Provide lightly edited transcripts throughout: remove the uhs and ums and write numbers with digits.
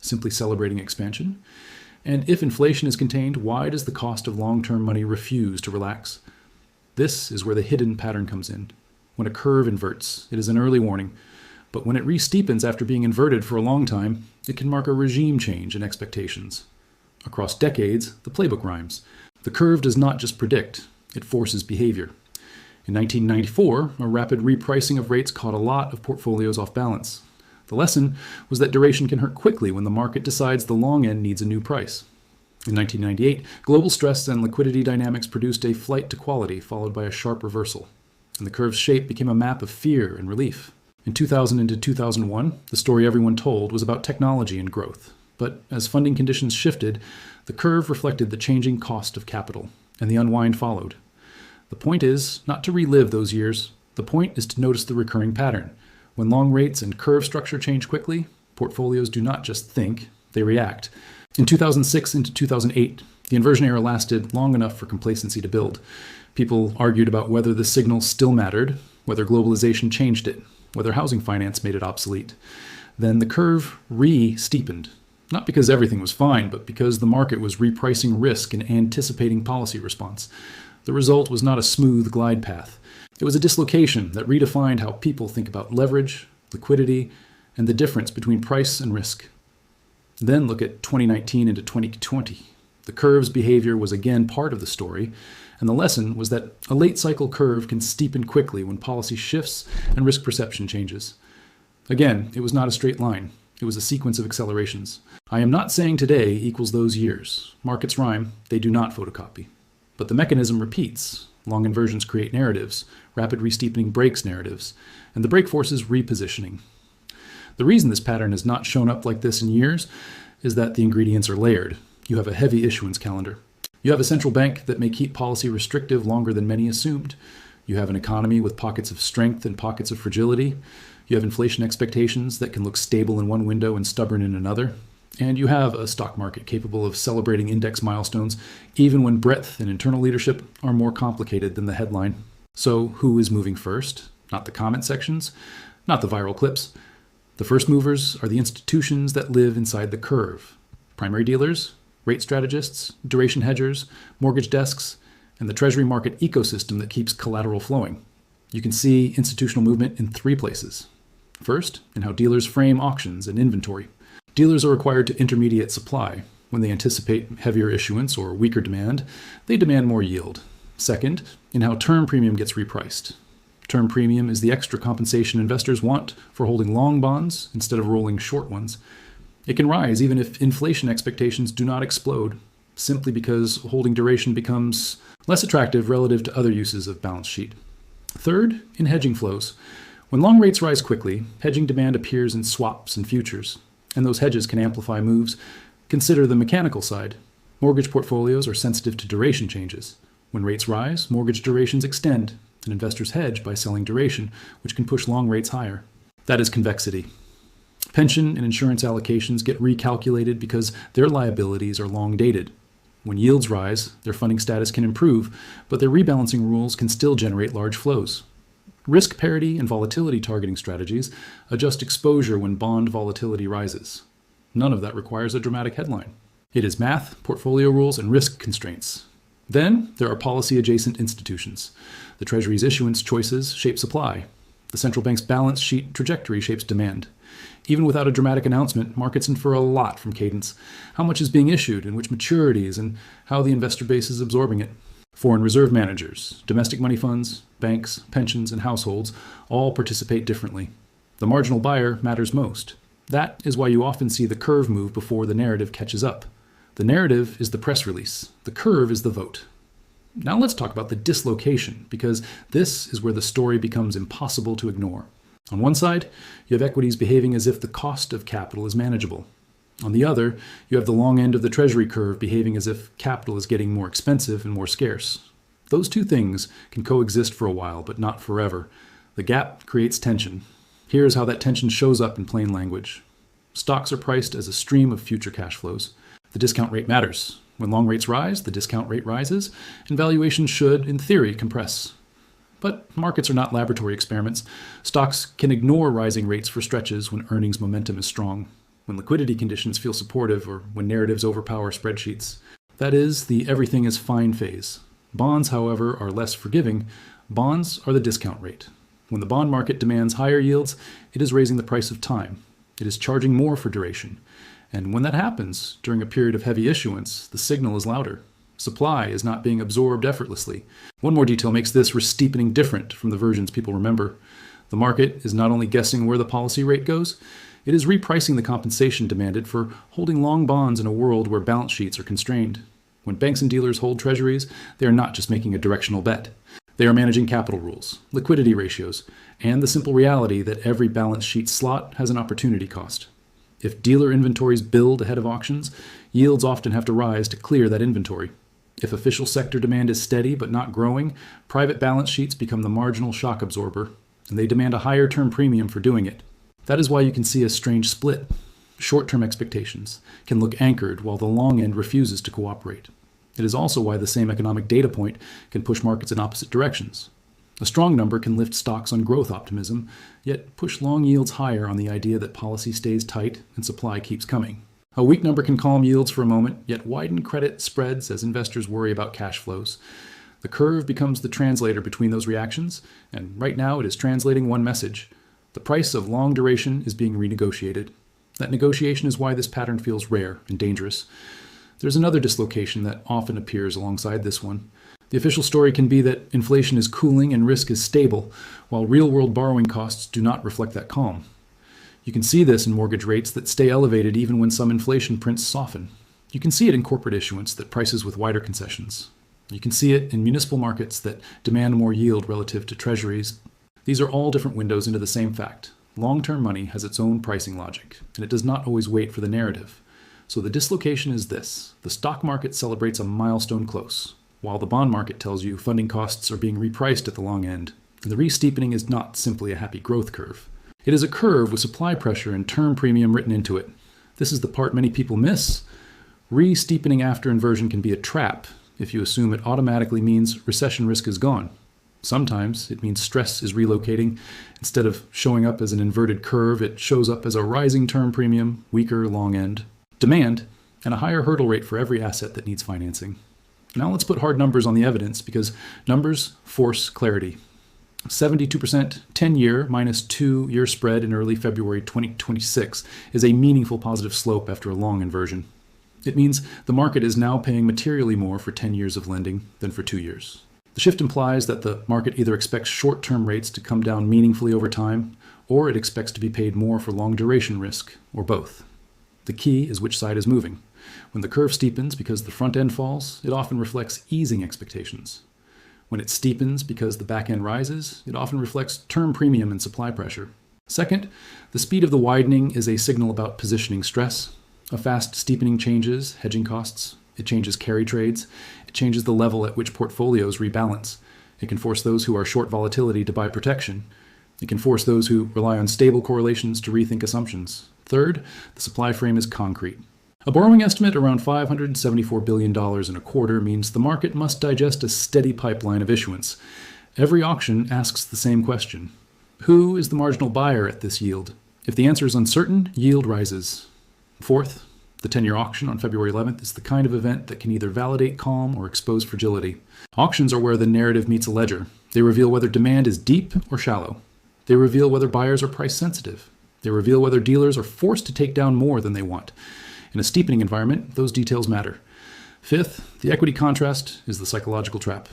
simply celebrating expansion? And if inflation is contained, why does the cost of long-term money refuse to relax? This is where the hidden pattern comes in. When a curve inverts, it is an early warning. But when it re-steepens after being inverted for a long time, it can mark a regime change in expectations. Across decades, the playbook rhymes. The curve does not just predict, it forces behavior. In 1994, a rapid repricing of rates caught a lot of portfolios off balance. The lesson was that duration can hurt quickly when the market decides the long end needs a new price. In 1998, global stress and liquidity dynamics produced a flight to quality followed by a sharp reversal, and the curve's shape became a map of fear and relief. In 2000 into 2001, the story everyone told was about technology and growth. But as funding conditions shifted, the curve reflected the changing cost of capital, and the unwind followed. The point is not to relive those years. The point is to notice the recurring pattern. When long rates and curve structure change quickly, portfolios do not just think, they react. In 2006 into 2008, the inversion era lasted long enough for complacency to build. People argued about whether the signal still mattered, whether globalization changed it, whether housing finance made it obsolete. Then the curve re-steepened. Not because everything was fine, but because the market was repricing risk and anticipating policy response. The result was not a smooth glide path. It was a dislocation that redefined how people think about leverage, liquidity, and the difference between price and risk. Then look at 2019 into 2020. The curve's behavior was again part of the story, and the lesson was that a late cycle curve can steepen quickly when policy shifts and risk perception changes. Again, it was not a straight line. It was a sequence of accelerations. I am not saying today equals those years. Markets rhyme, they do not photocopy. But the mechanism repeats. Long inversions create narratives. Rapid re-steepening breaks narratives. And the break force is repositioning. The reason this pattern has not shown up like this in years is that the ingredients are layered. You have a heavy issuance calendar. You have a central bank that may keep policy restrictive longer than many assumed. You have an economy with pockets of strength and pockets of fragility. You have inflation expectations that can look stable in one window and stubborn in another. And you have a stock market capable of celebrating index milestones, even when breadth and internal leadership are more complicated than the headline. So who is moving first? Not the comment sections, not the viral clips. The first movers are the institutions that live inside the curve. Primary dealers, rate strategists, duration hedgers, mortgage desks, and the treasury market ecosystem that keeps collateral flowing. You can see institutional movement in three places. First, in how dealers frame auctions and inventory. Dealers are required to intermediate supply. When they anticipate heavier issuance or weaker demand, they demand more yield. Second, in how term premium gets repriced. Term premium is the extra compensation investors want for holding long bonds instead of rolling short ones. It can rise even if inflation expectations do not explode, simply because holding duration becomes less attractive relative to other uses of balance sheet. Third, in hedging flows. When long rates rise quickly, hedging demand appears in swaps and futures, and those hedges can amplify moves. Consider the mechanical side. Mortgage portfolios are sensitive to duration changes. When rates rise, mortgage durations extend, and investors hedge by selling duration, which can push long rates higher. That is convexity. Pension and insurance allocations get recalculated because their liabilities are long dated. When yields rise, their funding status can improve, but their rebalancing rules can still generate large flows. Risk parity and volatility targeting strategies adjust exposure when bond volatility rises. None of that requires a dramatic headline. It is math, portfolio rules, and risk constraints. Then there are policy-adjacent institutions. The Treasury's issuance choices shape supply. The central bank's balance sheet trajectory shapes demand. Even without a dramatic announcement, markets infer a lot from cadence. How much is being issued, and which maturities, and how the investor base is absorbing it. Foreign reserve managers, domestic money funds, banks, pensions, and households all participate differently. The marginal buyer matters most. That is why you often see the curve move before the narrative catches up. The narrative is the press release. The curve is the vote. Now let's talk about the dislocation, because this is where the story becomes impossible to ignore. On one side, you have equities behaving as if the cost of capital is manageable. On the other, you have the long end of the Treasury curve behaving as if capital is getting more expensive and more scarce. Those two things can coexist for a while, but not forever. The gap creates tension. Here's how that tension shows up in plain language. Stocks are priced as a stream of future cash flows. The discount rate matters. When long rates rise, the discount rate rises, and valuations should, in theory, compress. But markets are not laboratory experiments. Stocks can ignore rising rates for stretches when earnings momentum is strong. when liquidity conditions feel supportive, or when narratives overpower spreadsheets. That is the everything is fine phase. Bonds, however, are less forgiving. Bonds are the discount rate. When the bond market demands higher yields, it is raising the price of time. It is charging more for duration. And when that happens, during a period of heavy issuance, the signal is louder. Supply is not being absorbed effortlessly. One more detail makes this re-steepening different from the versions people remember. The market is not only guessing where the policy rate goes, it is repricing the compensation demanded for holding long bonds in a world where balance sheets are constrained. When banks and dealers hold treasuries, they are not just making a directional bet. They are managing capital rules, liquidity ratios, and the simple reality that every balance sheet slot has an opportunity cost. If dealer inventories build ahead of auctions, yields often have to rise to clear that inventory. If official sector demand is steady but not growing, private balance sheets become the marginal shock absorber, and they demand a higher term premium for doing it. That is why you can see a strange split. Short-term expectations can look anchored while the long end refuses to cooperate. It is also why the same economic data point can push markets in opposite directions. A strong number can lift stocks on growth optimism, yet push long yields higher on the idea that policy stays tight and supply keeps coming. A weak number can calm yields for a moment, yet widen credit spreads as investors worry about cash flows. The curve becomes the translator between those reactions, and right now it is translating one message. The price of long duration is being renegotiated. That negotiation is why this pattern feels rare and dangerous. There's another dislocation that often appears alongside this one. The official story can be that inflation is cooling and risk is stable, while real-world borrowing costs do not reflect that calm. You can see this in mortgage rates that stay elevated even when some inflation prints soften. You can see it in corporate issuance that prices with wider concessions. You can see it in municipal markets that demand more yield relative to treasuries. These are all different windows into the same fact. Long-term money has its own pricing logic, and it does not always wait for the narrative. So the dislocation is this. The stock market celebrates a milestone close, while the bond market tells you funding costs are being repriced at the long end. And the re-steepening is not simply a happy growth curve. It is a curve with supply pressure and term premium written into it. This is the part many people miss. Re-steepening after inversion can be a trap if you assume it automatically means recession risk is gone. Sometimes it means stress is relocating. Instead of showing up as an inverted curve, it shows up as a rising term premium, weaker long end, demand, and a higher hurdle rate for every asset that needs financing. Now let's put hard numbers on the evidence, because numbers force clarity. 72% 10-year minus 2-year spread in early February 2026 is a meaningful positive slope after a long inversion. It means the market is now paying materially more for 10 years of lending than for 2 years. The shift implies that the market either expects short-term rates to come down meaningfully over time, or it expects to be paid more for long-duration risk, or both. The key is which side is moving. When the curve steepens because the front end falls, it often reflects easing expectations. When it steepens because the back end rises, it often reflects term premium and supply pressure. Second, the speed of the widening is a signal about positioning stress. A fast steepening changes hedging costs. It changes carry trades. It changes the level at which portfolios rebalance. It can force those who are short volatility to buy protection. It can force those who rely on stable correlations to rethink assumptions. Third, the supply frame is concrete. A borrowing estimate around $574 billion in a quarter means the market must digest a steady pipeline of issuance. Every auction asks the same question. Who is the marginal buyer at this yield? If the answer is uncertain, yield rises. Fourth, the 10-year auction on February 11th is the kind of event that can either validate calm or expose fragility. Auctions are where the narrative meets a ledger. They reveal whether demand is deep or shallow. They reveal whether buyers are price sensitive. They reveal whether dealers are forced to take down more than they want. In a steepening environment, those details matter. Fifth, the equity contrast is the psychological trap.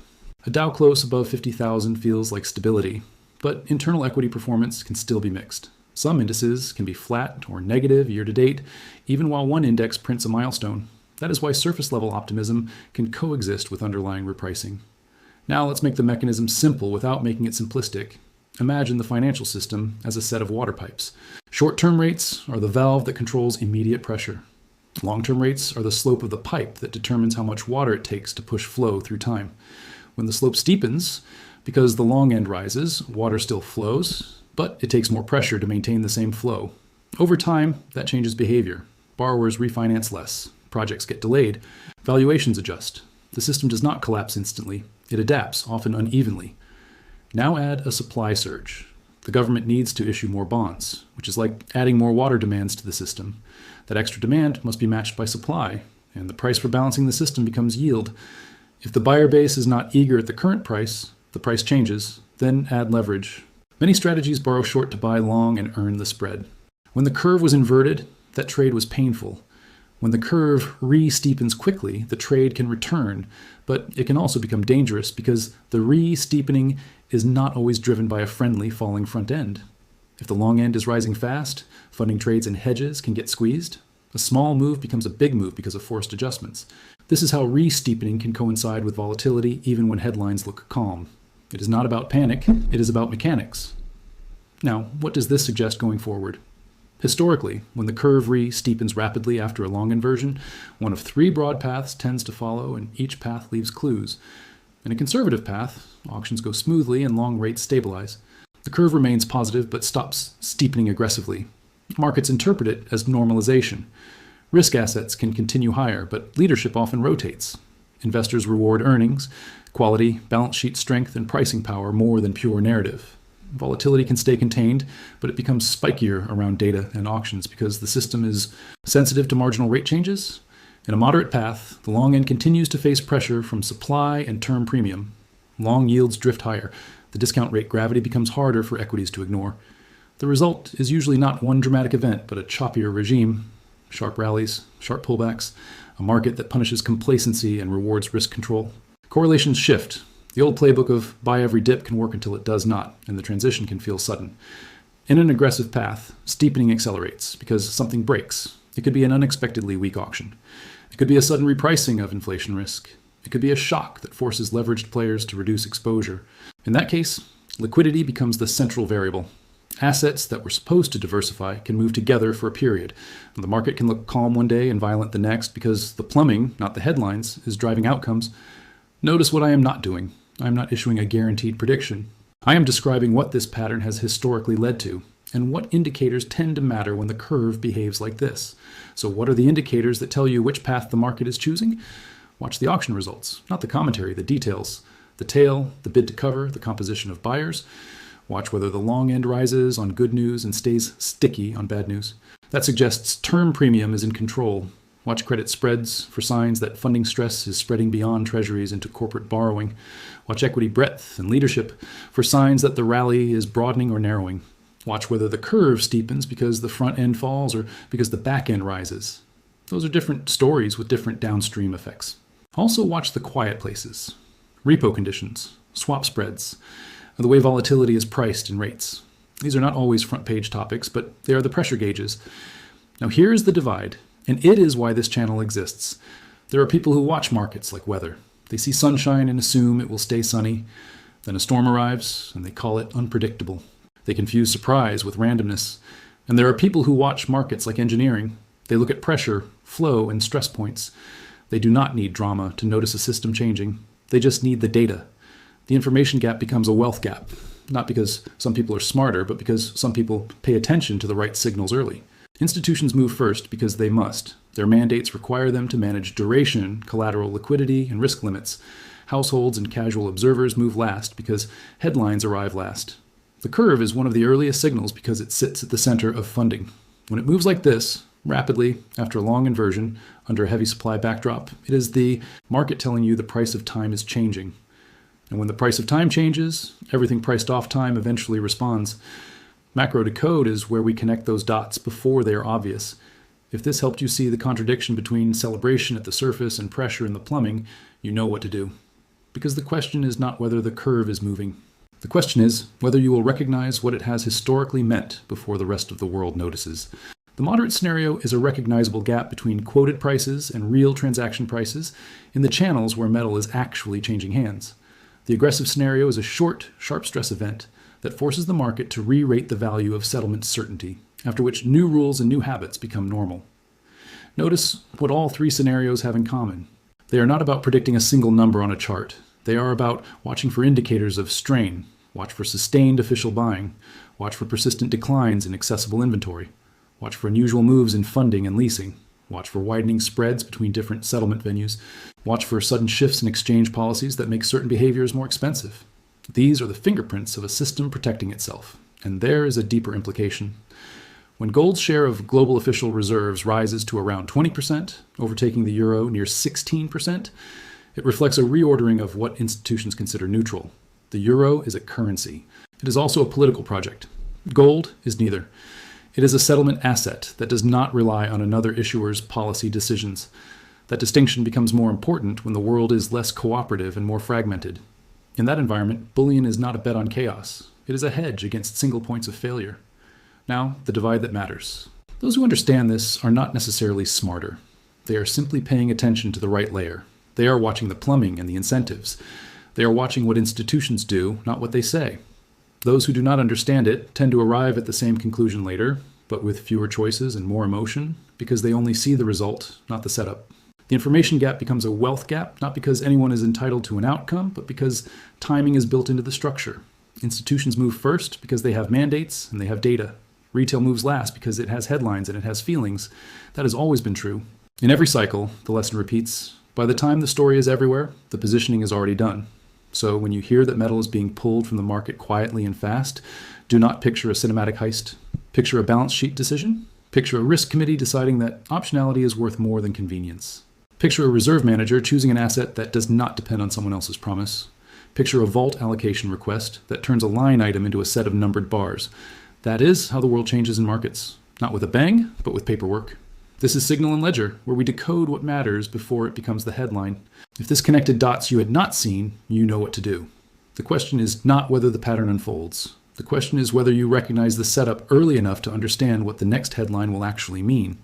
A Dow close above 50,000 feels like stability, but internal equity performance can still be mixed. Some indices can be flat or negative year to date, even while one index prints a milestone. That is why surface-level optimism can coexist with underlying repricing. Now let's make the mechanism simple without making it simplistic. Imagine the financial system as a set of water pipes. Short-term rates are the valve that controls immediate pressure. Long-term rates are the slope of the pipe that determines how much water it takes to push flow through time. When the slope steepens, because the long end rises, water still flows, but it takes more pressure to maintain the same flow. Over time, that changes behavior. Borrowers refinance less. Projects get delayed. Valuations adjust. The system does not collapse instantly. It adapts, often unevenly. Now add a supply surge. The government needs to issue more bonds, which is like adding more water demands to the system. That extra demand must be matched by supply, and the price for balancing the system becomes yield. If the buyer base is not eager at the current price, the price changes, then add leverage. Many strategies borrow short to buy long and earn the spread. When the curve was inverted, that trade was painful. When the curve re-steepens quickly, the trade can return, but it can also become dangerous because the re-steepening is not always driven by a friendly falling front end. If the long end is rising fast, funding trades and hedges can get squeezed. A small move becomes a big move because of forced adjustments. This is how re-steepening can coincide with volatility even when headlines look calm. It is not about panic, it is about mechanics. Now, what does this suggest going forward? Historically, when the curve re-steepens rapidly after a long inversion, one of three broad paths tends to follow, and each path leaves clues. In a conservative path, auctions go smoothly and long rates stabilize. The curve remains positive but stops steepening aggressively. Markets interpret it as normalization. Risk assets can continue higher, but leadership often rotates. Investors reward earnings, quality, balance sheet strength, and pricing power more than pure narrative. Volatility can stay contained, but it becomes spikier around data and auctions because the system is sensitive to marginal rate changes. In a moderate path, the long end continues to face pressure from supply and term premium. Long yields drift higher. The discount rate gravity becomes harder for equities to ignore. The result is usually not one dramatic event, but a choppier regime. Sharp rallies, sharp pullbacks, a market that punishes complacency and rewards risk control. Correlations shift. The old playbook of buy every dip can work until it does not, and the transition can feel sudden. In an aggressive path, steepening accelerates because something breaks. It could be an unexpectedly weak auction. It could be a sudden repricing of inflation risk. It could be a shock that forces leveraged players to reduce exposure. In that case, liquidity becomes the central variable. Assets that were supposed to diversify can move together for a period. The market can look calm one day and violent the next because the plumbing, not the headlines, is driving outcomes. Notice what I am not doing. I am not issuing a guaranteed prediction. I am describing what this pattern has historically led to, and what indicators tend to matter when the curve behaves like this. So what are the indicators that tell you which path the market is choosing? Watch the auction results, not the commentary, the details. The tail, the bid to cover, the composition of buyers. Watch whether the long end rises on good news and stays sticky on bad news. That suggests term premium is in control. Watch credit spreads for signs that funding stress is spreading beyond treasuries into corporate borrowing. Watch equity breadth and leadership for signs that the rally is broadening or narrowing. Watch whether the curve steepens because the front end falls or because the back end rises. Those are different stories with different downstream effects. Also watch the quiet places. Repo conditions, swap spreads, and the way volatility is priced in rates. These are not always front page topics, but they are the pressure gauges. Now here is the divide. And it is why this channel exists. There are people who watch markets like weather. They see sunshine and assume it will stay sunny. Then a storm arrives, and they call it unpredictable. They confuse surprise with randomness. And there are people who watch markets like engineering. They look at pressure, flow, and stress points. They do not need drama to notice a system changing. They just need the data. The information gap becomes a wealth gap, not because some people are smarter, but because some people pay attention to the right signals early. Institutions move first because they must. Their mandates require them to manage duration, collateral liquidity, and risk limits. Households and casual observers move last because headlines arrive last. The curve is one of the earliest signals because it sits at the center of funding. When it moves like this, rapidly, after a long inversion, under a heavy supply backdrop, it is the market telling you the price of time is changing. And when the price of time changes, everything priced off time eventually responds. Macro decode is where we connect those dots before they are obvious. If this helped you see the contradiction between celebration at the surface and pressure in the plumbing, you know what to do. Because the question is not whether the curve is moving. The question is whether you will recognize what it has historically meant before the rest of the world notices. The moderate scenario is a recognizable gap between quoted prices and real transaction prices in the channels where metal is actually changing hands. The aggressive scenario is a short, sharp stress event that forces the market to re-rate the value of settlement certainty, after which new rules and new habits become normal. Notice what all three scenarios have in common. They are not about predicting a single number on a chart. They are about watching for indicators of strain, watch for sustained official buying, watch for persistent declines in accessible inventory, watch for unusual moves in funding and leasing, watch for widening spreads between different settlement venues, watch for sudden shifts in exchange policies that make certain behaviors more expensive. These are the fingerprints of a system protecting itself. And there is a deeper implication. When gold's share of global official reserves rises to around 20%, overtaking the euro near 16%, it reflects a reordering of what institutions consider neutral. The euro is a currency. It is also a political project. Gold is neither. It is a settlement asset that does not rely on another issuer's policy decisions. That distinction becomes more important when the world is less cooperative and more fragmented. In that environment, bullion is not a bet on chaos. It is a hedge against single points of failure. Now, the divide that matters. Those who understand this are not necessarily smarter. They are simply paying attention to the right layer. They are watching the plumbing and the incentives. They are watching what institutions do, not what they say. Those who do not understand it tend to arrive at the same conclusion later, but with fewer choices and more emotion, because they only see the result, not the setup. The information gap becomes a wealth gap, not because anyone is entitled to an outcome, but because timing is built into the structure. Institutions move first because they have mandates and they have data. Retail moves last because it has headlines and it has feelings. That has always been true. In every cycle, the lesson repeats. By the time the story is everywhere, the positioning is already done. So when you hear that metal is being pulled from the market quietly and fast, do not picture a cinematic heist. Picture a balance sheet decision. Picture a risk committee deciding that optionality is worth more than convenience. Picture a reserve manager choosing an asset that does not depend on someone else's promise. Picture a vault allocation request that turns a line item into a set of numbered bars. That is how the world changes in markets. Not with a bang, but with paperwork. This is Signal and Ledger, where we decode what matters before it becomes the headline. If this connected dots you had not seen, you know what to do. The question is not whether the pattern unfolds. The question is whether you recognize the setup early enough to understand what the next headline will actually mean.